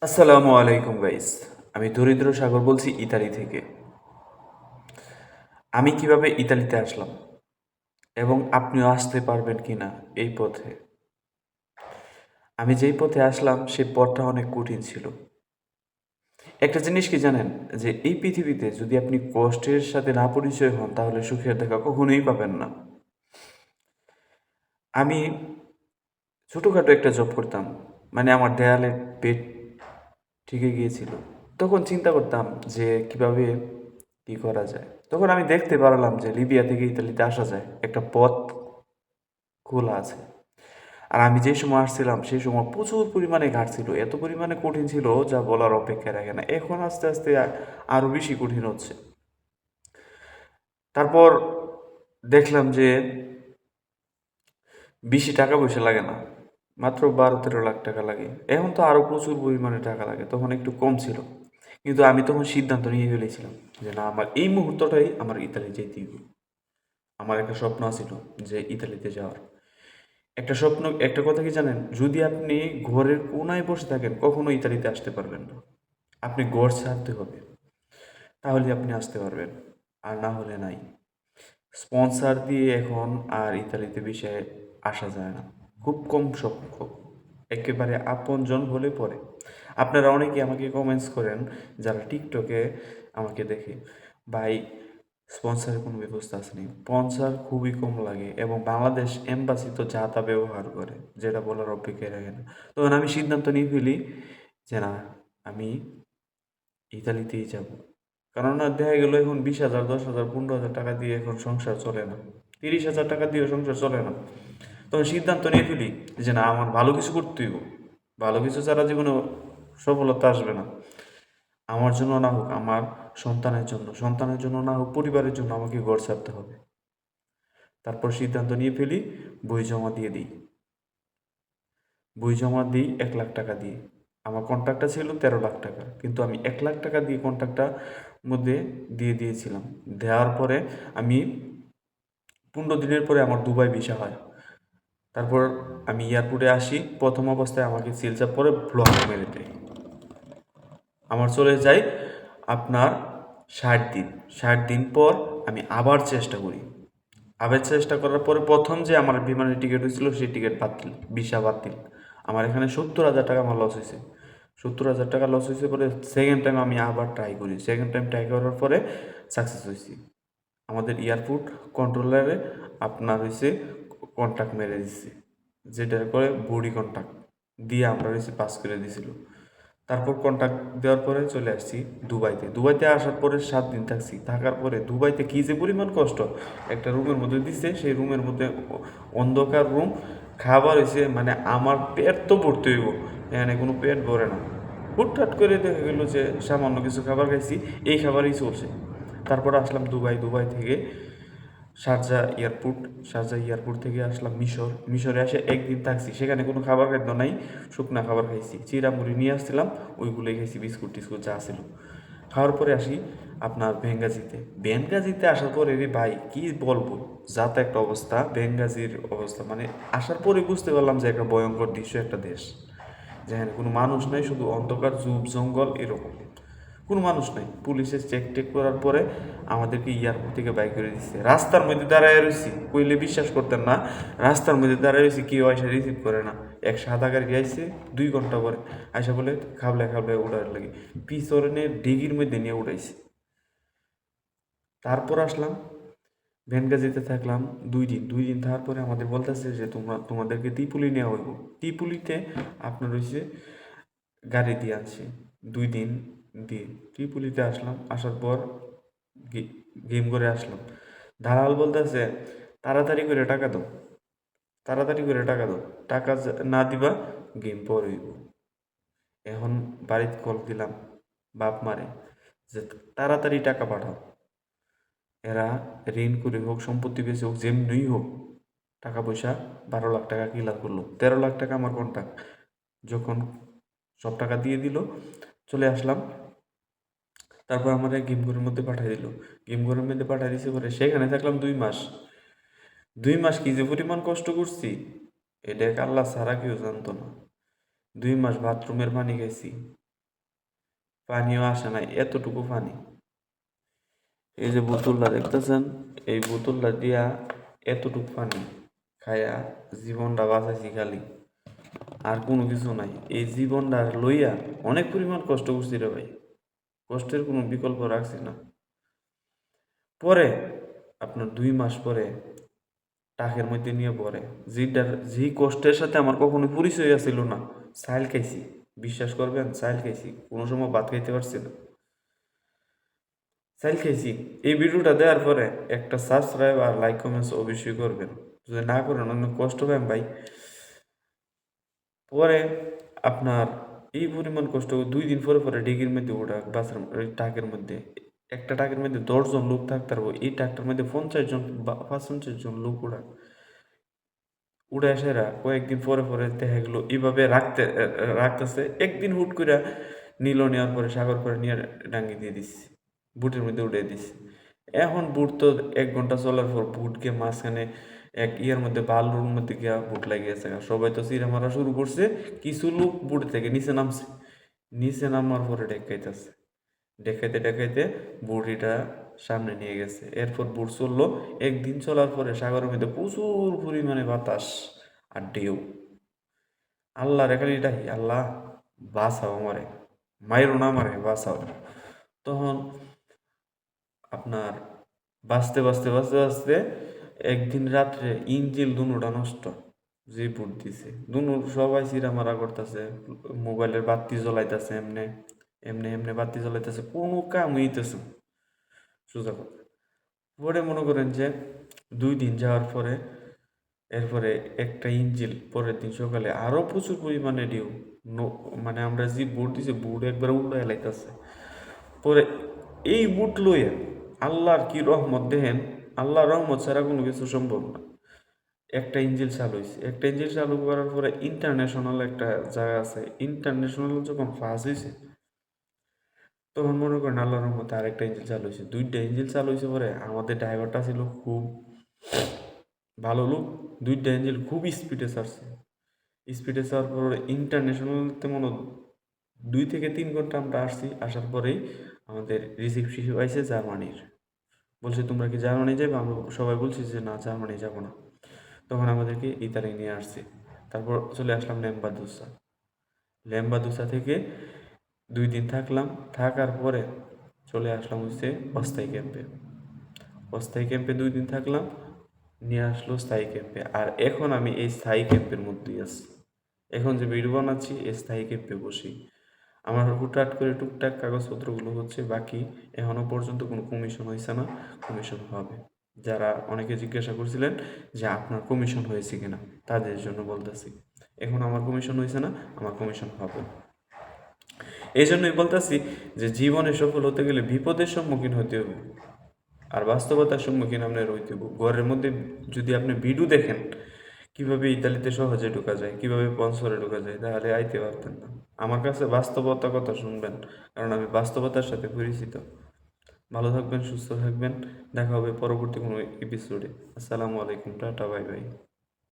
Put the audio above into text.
আসসালামু আলাইকুম গাইস। আমি দরিদ্র সাগর বলছি ইতালি থেকে। আমি কিভাবে ইতালিতে আসলাম এবং আপনিও আসতে পারবেন কিনা এই পথে। আমি যেই পথে আসলাম সেই পথটা অনেক কঠিন ছিল। একটা জিনিস কি জানেন, যে এই পৃথিবীতে যদি আপনি কষ্টের সাথে না পরিচয় হন তাহলে সুখের দেখা কখনোই পাবেন না। আমি ছোটোখাটো একটা জব করতাম, মানে আমার দেয়ালে পেট ঠিকই গিয়েছিল। তখন চিন্তা করতাম যে কিভাবে কি করা যায়। তখন আমি দেখতে পারলাম যে লিবিয়া থেকে ইতালিতে আসা যায়, একটা পথ খোলা আছে। আর আমি যে সময় আসছিলাম সেই সময় প্রচুর পরিমাণে ঘাট ছিল, এত পরিমাণে কঠিন ছিল যা বলার অপেক্ষা রাখে না। এখন আস্তে আস্তে আরও বেশি কঠিন হচ্ছে। তারপর দেখলাম যে বেশি টাকা পয়সা লাগে না, মাত্র 12-13 লাখ টাকা লাগে। এখন তো আরও প্রচুর পরিমাণে টাকা লাগে, তখন একটু কম ছিল। কিন্তু আমি তখন সিদ্ধান্ত নিয়ে ফেলেছিলাম যে না, আমার এই মুহূর্তটাই আমার ইতালি যেতেই হবে। আমার একটা স্বপ্ন ছিল যে ইতালিতে যাওয়ার। একটা স্বপ্ন, একটা কথা কি জানেন, যদি আপনি ঘরের কোনায় বসে থাকেন কখনো ইতালিতে আসতে পারবেন না। আপনি ঘর ছাড়তে হবে, তাহলে আপনি আসতে পারবেন, আর না হলে নাই। স্পন্সর দিয়ে এখন আর ইতালিতে বিষয়ে আসা যায় না, খুব কম সংখ্যক, একেবারে আপনজন হলে পরে। আপনারা অনেকে আমাকে কমেন্টস করেন যারা টিকটকে আমাকে দেখে, ভাই স্পন্সরের কোনো ব্যবস্থা আসেনি, স্পন্সর খুবই কম লাগে এবং বাংলাদেশ এম্বাসি তো যা তা ব্যবহার করে, যেটা বলার অপেক্ষায় রাখে না। তখন আমি সিদ্ধান্ত নিয়ে ফেলি যে না, আমি ইতালিতেই যাব। কেননা দেখা গেলো এখন 20,000, 10,000, 15,000 টাকা দিয়ে এখন সংসার চলে না, 30,000 টাকা দিয়েও সংসার চলে না। তখন সিদ্ধান্ত নিয়ে ফেলি যে না, আমার ভালো কিছু করতেই হবে। ভালো কিছু ছাড়া জীবনে সফলতা আসবে না। আমার জন্য না হোক, আমার সন্তানের জন্য, সন্তানের জন্য না হোক, পরিবারের জন্য আমাকে ঘর ছাড়তে হবে। তারপর সিদ্ধান্ত নিয়ে ফেলি, বই জমা দিয়ে দিই। বই জমা দিই 1 লাখ টাকা দিয়ে। আমার কন্ট্রাক্টটা ছিল 13 লাখ টাকা, কিন্তু আমি 1 লাখ টাকা দিয়ে কন্ট্রাক্টটা মধ্যে দিয়ে দিয়েছিলাম। দেওয়ার পরে আমি 15 দিনের পরে আমার দুবাই ভিসা হয়। তারপর আমি এয়ারপোর্টে আসি, প্রথম অবস্থায় আমাকে সিলচার পরে ব্লক মেরে দেয়। আমার চলে যায় আপনার 60 দিন। 60 দিন পর আমি আবার চেষ্টা করি। আবার চেষ্টা করার পরে প্রথম যে আমার বিমানের টিকিট হয়েছিল সেই টিকিট বাতিল, ভিসা বাতিল। আমার এখানে 70,000 টাকা আমার লস হয়েছে। 70,000 টাকা লস হয়েছে পরে সেকেন্ড টাইম আমি আবার ট্রাই করি। সেকেন্ড টাইম ট্রাই করার পরে সাকসেস হয়েছি। আমাদের এয়ারপোর্ট কন্ট্রোলারে আপনার হয়েছে কন্ট্যাক্ট মেরে দিচ্ছে, যেটা করে বডি কন্ট্যাক্ট দিয়ে আমরা হয়েছে পাস করে দিয়েছিল। তারপর কন্ট্যাক্ট দেওয়ার পরে চলে আসছি দুবাইতে। দুবাইতে আসার পরে 7 দিন থাকছি। থাকার পরে দুবাইতে কী যে পরিমাণ কষ্ট, একটা রুমের মধ্যে দিচ্ছে, সেই রুমের মধ্যে অন্ধকার রুম, খাবার হয়েছে মানে আমার পেট তো ভরতে হইব, এখানে কোনো পেট ভরে না। হুটহাট করে দেখা গেলো যে সামান্য কিছু খাবার খাইছি, এই খাবারই চলছে। তারপর আসলাম দুবাই। দুবাই থেকে শারজা এয়ারপোর্ট, শারজা এয়ারপোর্ট থেকে আসলাম মিশর। মিশরে এসে একদিন থাকছি, সেখানে কোনো খাবার খাদ্য নাই, শুকনা খাবার খাইছি, চিড়ামুড়ি নিয়ে আসছিলাম, ওইগুলোই খাইছি, বিস্কুট টিস্কুট যা ছিল। খাওয়ার পরে আসি আপনার বেঙ্গাজিতে। বেঙ্গাজিতে আসার পরে রে ভাই কি বলবো, যা তা একটা অবস্থা, বেঙ্গাজির অবস্থা মানে আসার পরে বুঝতে পারলাম যে একটা ভয়ঙ্কর দৃশ্য, একটা দেশ যেখানে কোনো মানুষ নাই, শুধু অন্ধকার, জুপ জঙ্গল, এরকম কোনো মানুষ নাই। পুলিশের চেক টেক করার পরে আমাদেরকে এয়ারপোর্ট থেকে বাইক করে দিচ্ছে। রাস্তার মধ্যে দাঁড়ায় রয়েছি, কইলে বিশ্বাস করতেন না, রাস্তার মধ্যে দাঁড়ায় রয়েছি, কেউ এসে রিসিভ করে না। এক সাদা গাড়ি আইসে 2 ঘন্টা পরে, আইসা বলে খাবলে খাবলে উড়ার লাগে, পিছনে ডিগির মধ্যে নিয়ে উড়াইছে। তারপর আসলাম ভেনগাজিতে, থাকলাম 2 দিন। 2 দিন থাকার পরে আমাদের বলতেছে যে তোমাদেরকে ত্রিপুলি নেওয়া হইব। ত্রিপুলিতে আপনার হয়েছে গাড়ি দিয়ে আনছি। 2 দিন দিয়ে ত্রিপুলিতে আসলাম। আসার পর গেম করে আসলাম। দালাল বলতেছে তাড়াতাড়ি করে টাকা দাও, তাড়াতাড়ি করে টাকা দাও, টাকা না দিবা গেম পর হইব। এখন বাড়িতে কল দিলাম বাপ মারে, যে তাড়াতাড়ি টাকা পাঠাও। এরা ঋণ করে হোক, সম্পত্তি বেঁচে হোক, যেমনি হোক টাকা পয়সা 12 লাখ টাকা ক্লিয়ার করলো। 13 লাখ টাকা আমার কন্ট্যাক্ট। যখন সব টাকা দিয়ে দিল, চলে আসলাম। তারপর আমার গেম ঘরের মধ্যে পাঠিয়ে দিল। গেম ঘরের মধ্যে পাঠিয়ে দিয়েছে পরে সেখানে থাকলাম 2 মাস। 2 মাস কি যে পরিমাণ কষ্ট করছি, এটা আল্লাহ ছাড়া কেউ জানতো না। 2 মাস বাথরুমের পানি খাইছি, পানিও আসে নাই, এতটুকু পানি। এই যে বোতলটা দেখতেছেন, এই বোতলটা দিয়া এতটুকু পানি খায়া জীবনটা বাঁচাইছি খালি, আর কোনো কিছু নাই। এই জীবনটা লইয়া অনেক পরিমাণ কষ্ট করছি রে ভাই, কষ্টের কোনো বিকল্প রাখছি না। পরে আপনার 2 মাস পরে টাকের মধ্যে নিয়ে পড়ে, যেই কষ্টের সাথে আমার কখনো পরিচয় আছিল না, চাইল খাইছি। বিশ্বাস করবেন, চাইল খাইছি, কোনো সময় ভাত খাইতে পারছি না, চাইল খাইছি। এই ভিডিওটা দেওয়ার পরে একটা সাবস্ক্রাইব আর লাইক কমেন্টস অবশ্যই করবেন, যদি না করেন অনেক কষ্ট পাবেন ভাই। পরে আপনার এই পরিমাণ কষ্ট, 2 দিন পরে পরে ডিগির মধ্যে ওটা বাসের টাকের মধ্যে, একটা টাকের মধ্যে 10 জন লোক থাকতে পারবো, এই টাকটার মধ্যে 50 জন বা 55 জন লোক ওরা উড়ে আসারা কয়েকদিন পরে পরে দেখা গেলো এইভাবে রাখতেছে। একদিন হুট করে নিল, নেওয়ার পরে সাগর করে নিয়ে ডাঙ্গি দিয়ে দিচ্ছি, বুটের মধ্যে উঠে দিচ্ছি। এখন বুট তো 1 ঘন্টা চলার পর বুট গিয়ে মাঝখানে এক ইয়ার মধ্যে বালুর মধ্যে গিয়া বুট লাগিয়েছে, সবাই তো চিরা মারা শুরু করছে। কিছু লোক বুট থেকে নিচে নামছে, নিচে নামার পরে ডেকাইতেছে, দেখাইতে দেখাইতে বুড়িটা সামনে নিয়ে গেছে। এরপর বুট চললো। একদিন চলার পরে সাগরের মধ্যে প্রচুর পরিমাণে বাতাস আর ঢেউ। আল্লাহ রেখালি ডাকি, আল্লাহ বাঁচাও আমারে, মাইরো না মারে, বাঁচাও। তখন আপনার বাঁচতে বাঁচতে বাঁচতে বাঁচতে একদিন রাত্রে ইঞ্জিল দুনোটা নষ্ট, যে বুট দিছে দুনো সবাই চিরা মারা করতেছে, মোবাইলের বাতি জ্বলাইতেছে, এমনি এমনি এমনি বাতি জ্বলাইতেছে, কোনো কাম হইতেছে না, সোজা কথা। পরে মনে করেন যে 2 দিন যাওয়ার পরে এরপরে একটা ইঞ্জিল, পরের দিন সকালে আরো প্রচুর পরিমাণে ঢেউ, মানে আমরা যে বুট দিছি বুট একবার উল্টায় লাইতেছে। পরে এই বুট লইয়া আল্লাহর কি রহমত দেখেন, আল্লাহর রহমত ছাড়া কোনো কিছু সম্ভব না। একটা ইঞ্জিল চালু হয়েছে, একটা ইঞ্জিল চালু করার পরে ইন্টারন্যাশনাল একটা জায়গা আছে, ইন্টারন্যাশনাল যখন ফাঁস হয়েছে তখন মনে করেন আল্লাহর রহমতে আরেকটা ইঞ্জিল চালু হয়েছে, 2টা ইঞ্জিল চালু হয়েছে। পরে আমাদের ড্রাইভারটা ছিল খুব ভালো লোক, 2টা ইঞ্জিল খুব স্পিডে ছাড়ছে। স্পিডে যাওয়ার পর ইন্টারন্যাশনালতে মনে হয় 2 থেকে 3 ঘন্টা আমরা আসছি। আসার পরেই আমাদের রিসিপ্ট পাইছে জার্মানির, বলছে তোমরা কি জার্মানি যাবে? আমরা সবাই বলছি যে না, জার্মানি যাব না। তখন আমাদেরকে ইতালি নিয়ে আসছে। তারপর চলে আসলাম ল্যাম্বাদুসা। ল্যাম্বাদুসা থেকে 2 দিন থাকলাম, থাকার পরে চলে আসলাম হচ্ছে অস্থায়ী ক্যাম্পে। অস্থায়ী ক্যাম্পে 2 দিন থাকলাম, নিয়ে আসলো স্থায়ী ক্যাম্পে। আর এখন আমি এই স্থায়ী ক্যাম্পের মধ্যেই আছি। এখন যে ভিডিও বানাচ্ছি এই স্থায়ী ক্যাম্পে বসি। আমার হুটহাট করে টুকটাক কাগজপত্রগুলো হচ্ছে, বাকি এখনো পর্যন্ত কোনো কমিশন হয়েছে না, কমিশন হবে। যারা অনেকে জিজ্ঞাসা করছিলেন যে আপনার কমিশন হয়েছে কিনা, তাদের জন্য বলতেছি এখন আমার কমিশন হয়েছে না, আমার কমিশন হবে। এই জন্যই বলতেছি যে জীবনে সফল হতে গেলে বিপদের সম্মুখীন হতে হবে, আর বাস্তবতার সম্মুখীন আপনার হইতে হবে। ঘরের মধ্যে যদি আপনি ভিডিও দেখেন কিভাবে ইতালিতে সহজে ঢোকা যায়, কিভাবে পঞ্চরে ঢোকা যায়, তাহলে আইতে পারতেন না। আমার কাছে বাস্তবতার কথা শুনবেন, কারণ আমি বাস্তবতার সাথে পরিচিত। ভালো থাকবেন, সুস্থ থাকবেন, দেখা হবে পরবর্তী কোনো এপিসোডে। আসসালামু আলাইকুম, টাটা, বাই বাই।